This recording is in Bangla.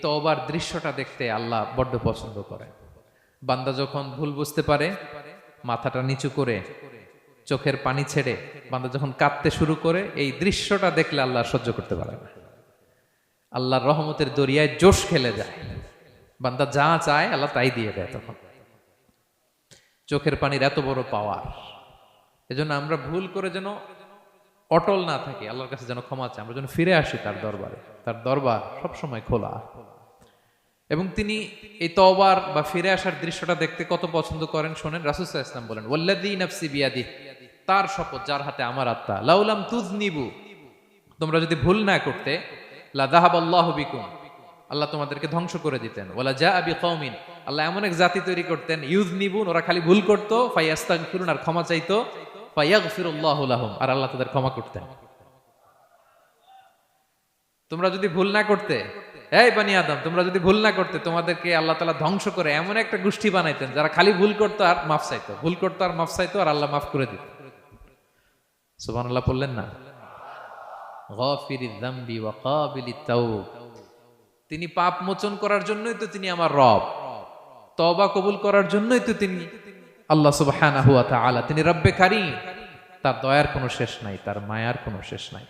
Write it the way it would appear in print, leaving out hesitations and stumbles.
তওবার দৃশ্যটা দেখতে আল্লাহ বড্ড পছন্দ করে। বান্দা যখন ভুল বুঝতে পারে, মাথাটা নিচু করে চোখের পানি ছেড়ে বান্দা যখন কাঁদতে শুরু করে, এই দৃশ্যটা দেখলে আল্লাহ সহ্য করতে পারে না। আল্লাহর রহমতের দরিয়ায় জোশ খেলে যায়, বান্দা যা চায় আল্লাহ তাই দিয়ে দেয়। তখন চোখের পানির এত বড় পাওয়ার। এজন্য আমরা ভুল করে যেন অটল না থাকি, আল্লাহর কাছে যেন ক্ষমা চাই, আমরা যেন ফিরে আসি তার দরবারে। তার দরবার সবসময় খোলা। এবং তিনি এই তওবার বা ফিরে আসার দৃশ্যটা দেখতে কত পছন্দ করেন শোনেন। রাসূল সাল্লাল্লাহু আলাইহি ওয়াসাল্লাম বলেন, ওয়াল্লাযী নাফসি বিয়াদিহি, তার শপথ যার হাতে আমার আত্মা, লাউলাম তুযনিবু, তোমরা যদি ভুল না করতে, লা যাহাবাল্লাহু বিকুম, আল্লাহ তোমাদেরকে ধ্বংস করে দিতেন। ওয়ালা জাআ বিকওমিন, আল্লাহ এমন এক জাতি তৈরি করতেন, ইউযনিবুন, ওরা খালি ভুল করত, ফায়াস্তাগফিরুন, আর ক্ষমা চাইতো, ফায়াগফিরুল্লাহু লাহুম, আর আল্লাহ তাদের ক্ষমা করতেন। তোমরা যদি ভুল না করতে, এই বনি আদম, তোমরা যদি ভুল না করতে, তোমাদেরকে আল্লাহ তাআলা ধ্বংস করে এমন একটা গোষ্ঠী বানাইতেন যারা খালি ভুল করতো আর মাফ চাইতো, ভুল করতো আর মাফ চাইতো, আর আল্লাহ মাফ করে দিত। সুবহানাল্লাহ পড়লেন না? গাফিরিয যামবি ওয়া কাবিলিত তাওব, তিনি পাপ মোচন করার জন্যই তো তিনি আমার রব, তওবা কবুল করার জন্যই তো তিনি আল্লাহ সুবহানাহু ওয়া তাআলা, তিনি রব্বে কারীম। তার দয়ার কোনো শেষ নাই, তার মায়ার কোনো শেষ নাই।